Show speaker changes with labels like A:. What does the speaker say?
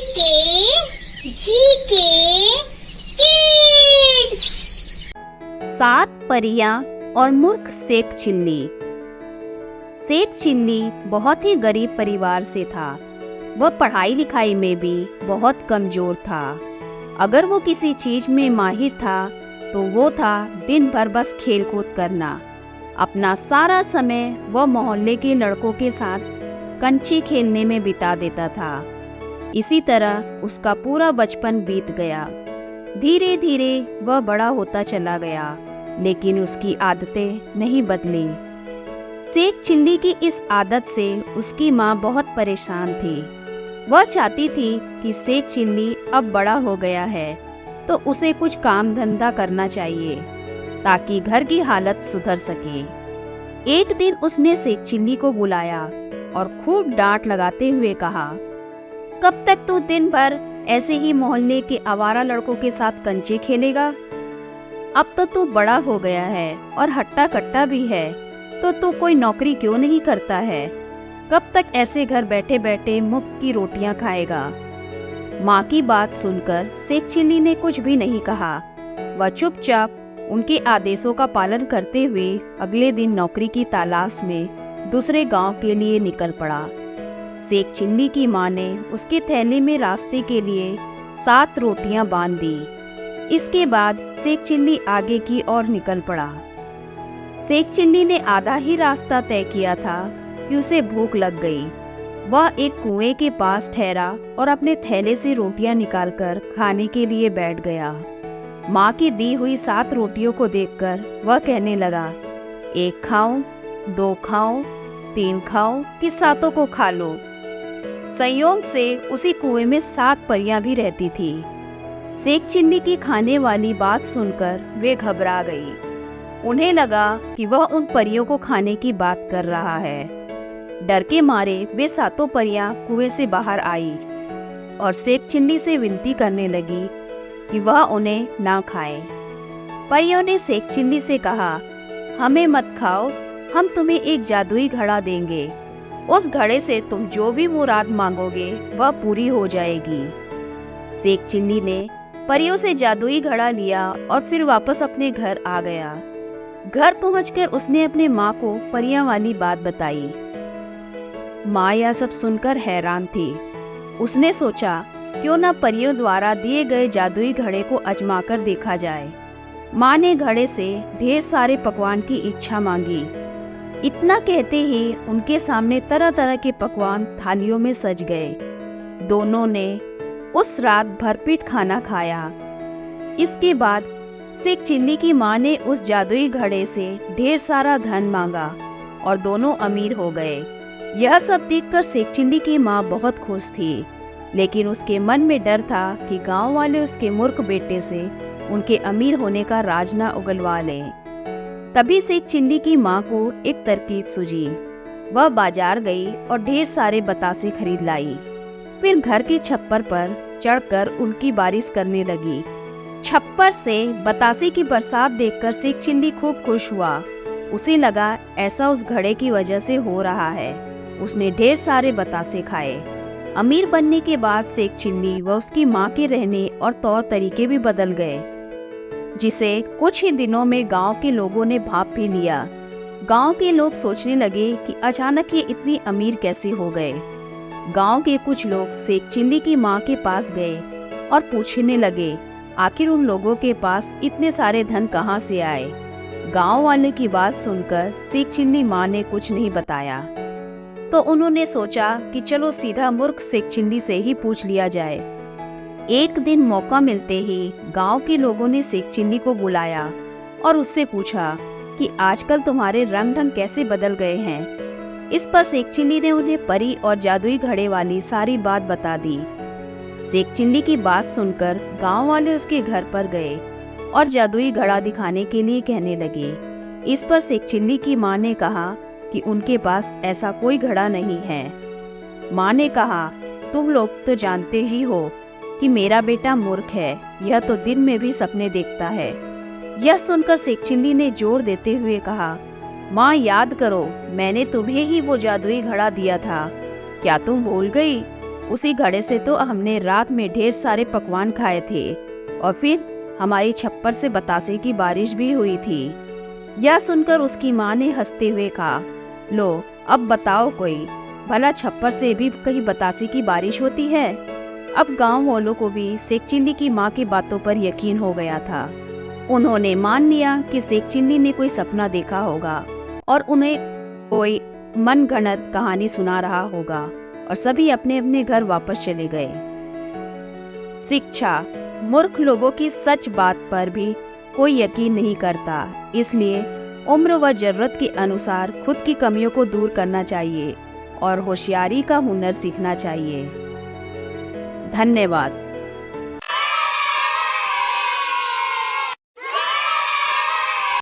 A: जी के किड्स।
B: 7 परियां और मूर्ख सेठ चिल्ली। सेठ चिल्ली बहुत ही गरीब परिवार से था। वह पढ़ाई लिखाई में भी बहुत कमजोर था। अगर वो किसी चीज में माहिर था तो वो था दिन भर बस खेल कूद करना। अपना सारा समय वह मोहल्ले के लड़कों के साथ कंचे खेलने में बिता देता था। इसी तरह उसका पूरा बचपन बीत गया। धीरे धीरे वह बड़ा होता चला गया, लेकिन उसकी आदतें नहीं बदली। सेठ चिल्ली की इस आदत से उसकी माँ बहुत परेशान थी। वह चाहती थी कि सेठ चिल्ली अब बड़ा हो गया है तो उसे कुछ काम धंधा करना चाहिए ताकि घर की हालत सुधर सके। एक दिन उसने सेठ चिल्ली को बुलाया और खूब डांट लगाते हुए कहा, कब तक तू दिन भर ऐसे ही मोहल्ले के आवारा लड़कों के साथ कंचे खेलेगा? अब तो तू बड़ा हो गया है और हट्टा कट्टा भी है, तो तू कोई नौकरी क्यों नहीं करता है? कब तक ऐसे घर बैठे बैठे मुफ्त की रोटियां खाएगा? माँ की बात सुनकर सेठ चिल्ली ने कुछ भी नहीं कहा। वह चुपचाप उनके आदेशों का पालन करते हुए अगले दिन नौकरी की तलाश में दूसरे गांव के लिए निकल पड़ा। सेठ चिल्ली की माँ ने उसके थैले में रास्ते के लिए 7 रोटियां बांध दी। इसके बाद सेठ चिल्ली आगे की ओर निकल पड़ा। सेठ चिल्ली ने आधा ही रास्ता तय किया था कि उसे भूख लग गई। वह एक कुएं के पास ठहरा और अपने थैले से रोटियां निकालकर खाने के लिए बैठ गया। माँ की दी हुई 7 रोटियों को देखकर वह कहने लगा, 1 खाऊं, 2 खाऊं, 3 खाऊं कि 7 को खा लो। संयोग से उसी कुएं में 7 परियां भी रहती थी। सेठ चिल्ली की खाने वाली बात सुनकर वे घबरा गई। उन्हें लगा कि वह उन परियों को खाने की बात कर रहा है। डर के मारे वे 7 परियां कुएं से बाहर आई और सेठ चिल्ली से विनती करने लगी कि वह उन्हें ना खाए। परियों ने सेठ चिल्ली से कहा, हमें मत खाओ, हम तुम्हें एक जादुई घड़ा देंगे। उस घड़े से तुम जो भी मुराद मांगोगे वह पूरी हो जाएगी। सेठ चिल्ली ने परियों से जादुई घड़ा लिया और फिर वापस अपने घर आ गया। घर पहुंचकर उसने अपने माँ को परियां वाली बात बताई। माँ यह सब सुनकर हैरान थी। उसने सोचा, क्यों न परियों द्वारा दिए गए जादुई घड़े को आजमाकर देखा जाए। माँ ने घड़े से ढेर सारे पकवान की इच्छा मांगी। इतना कहते ही उनके सामने तरह तरह के पकवान थालियों में सज गए। दोनों ने उस रात भरपेट खाना खाया। इसके बाद सेठ चिल्ली की माँ ने उस जादुई घड़े से ढेर सारा धन मांगा और दोनों अमीर हो गए। यह सब देखकर सेठ चिल्ली की माँ बहुत खुश थी, लेकिन उसके मन में डर था कि गांव वाले उसके मूर्ख बेटे से उनके अमीर होने का राज न उगलवा लें। तभी सेठ चिल्ली की माँ को एक तरकीब सूझी। वह बाजार गई और ढेर सारे बतासे खरीद लाई। फिर घर के छप्पर पर चढ़कर उनकी बारिश करने लगी। छप्पर से बतासे की बरसात देखकर सेठ चिल्ली खूब खुश हुआ। उसे लगा ऐसा उस घड़े की वजह से हो रहा है। उसने ढेर सारे बतासे खाए। अमीर बनने के बाद सेठ चिल्ली व उसकी माँ के रहने और तौर तरीके भी बदल गए, जिसे कुछ ही दिनों में गांव के लोगों ने भांप भी लिया। गांव के लोग सोचने लगे कि अचानक ये इतनी अमीर कैसे हो गए। गांव के कुछ लोग सेठ चिल्ली की माँ के पास गए और पूछने लगे, आखिर उन लोगों के पास इतने सारे धन कहाँ से आए। गांव वालों की बात सुनकर सेठ चिल्ली माँ ने कुछ नहीं बताया, तो उन्होंने सोचा कि चलो सीधा मूर्ख सेठ चिल्ली से ही पूछ लिया जाए। एक दिन मौका मिलते ही गांव के लोगों ने सेठ चिल्ली को बुलाया और उससे पूछा कि आजकल तुम्हारे रंग ढंग कैसे बदल गए हैं। इस पर सेठ चिल्ली ने उन्हें परी और जादुई घड़े वाली सारी बात बता दी। सेठ चिल्ली की बात सुनकर गांव वाले उसके घर पर गए और जादुई घड़ा दिखाने के लिए कहने लगे। इस पर सेठ चिल्ली की माँ ने कहा कि उनके पास ऐसा कोई घड़ा नहीं है। माँ ने कहा, तुम लोग तो जानते ही हो कि मेरा बेटा मूर्ख है, यह तो दिन में भी सपने देखता है। यह सुनकर सेठ चिल्ली ने जोर देते हुए कहा, माँ याद करो, मैंने तुम्हें ही वो जादुई घड़ा दिया था, क्या तुम भूल गई? उसी घड़े से तो हमने रात में ढेर सारे पकवान खाए थे और फिर हमारी छप्पर से बतासे की बारिश भी हुई थी। यह सुनकर उसकी माँ ने हंसते हुए कहा, लो अब बताओ कोई, भला छप्पर से भी कहीं बतासे की बारिश होती है? अब गांव वालों को भी शेख चिल्ली की माँ की बातों पर यकीन हो गया था। उन्होंने मान लिया कि शेख चिल्ली ने कोई सपना देखा होगा और उन्हें कोई मनगढ़ंत कहानी सुना रहा होगा और सभी अपने अपने घर वापस चले गए। शिक्षा: मूर्ख लोगों की सच बात पर भी कोई यकीन नहीं करता, इसलिए उम्र व जरूरत के अनुसार खुद की कमियों को दूर करना चाहिए और होशियारी का हुनर सीखना चाहिए। धन्यवाद।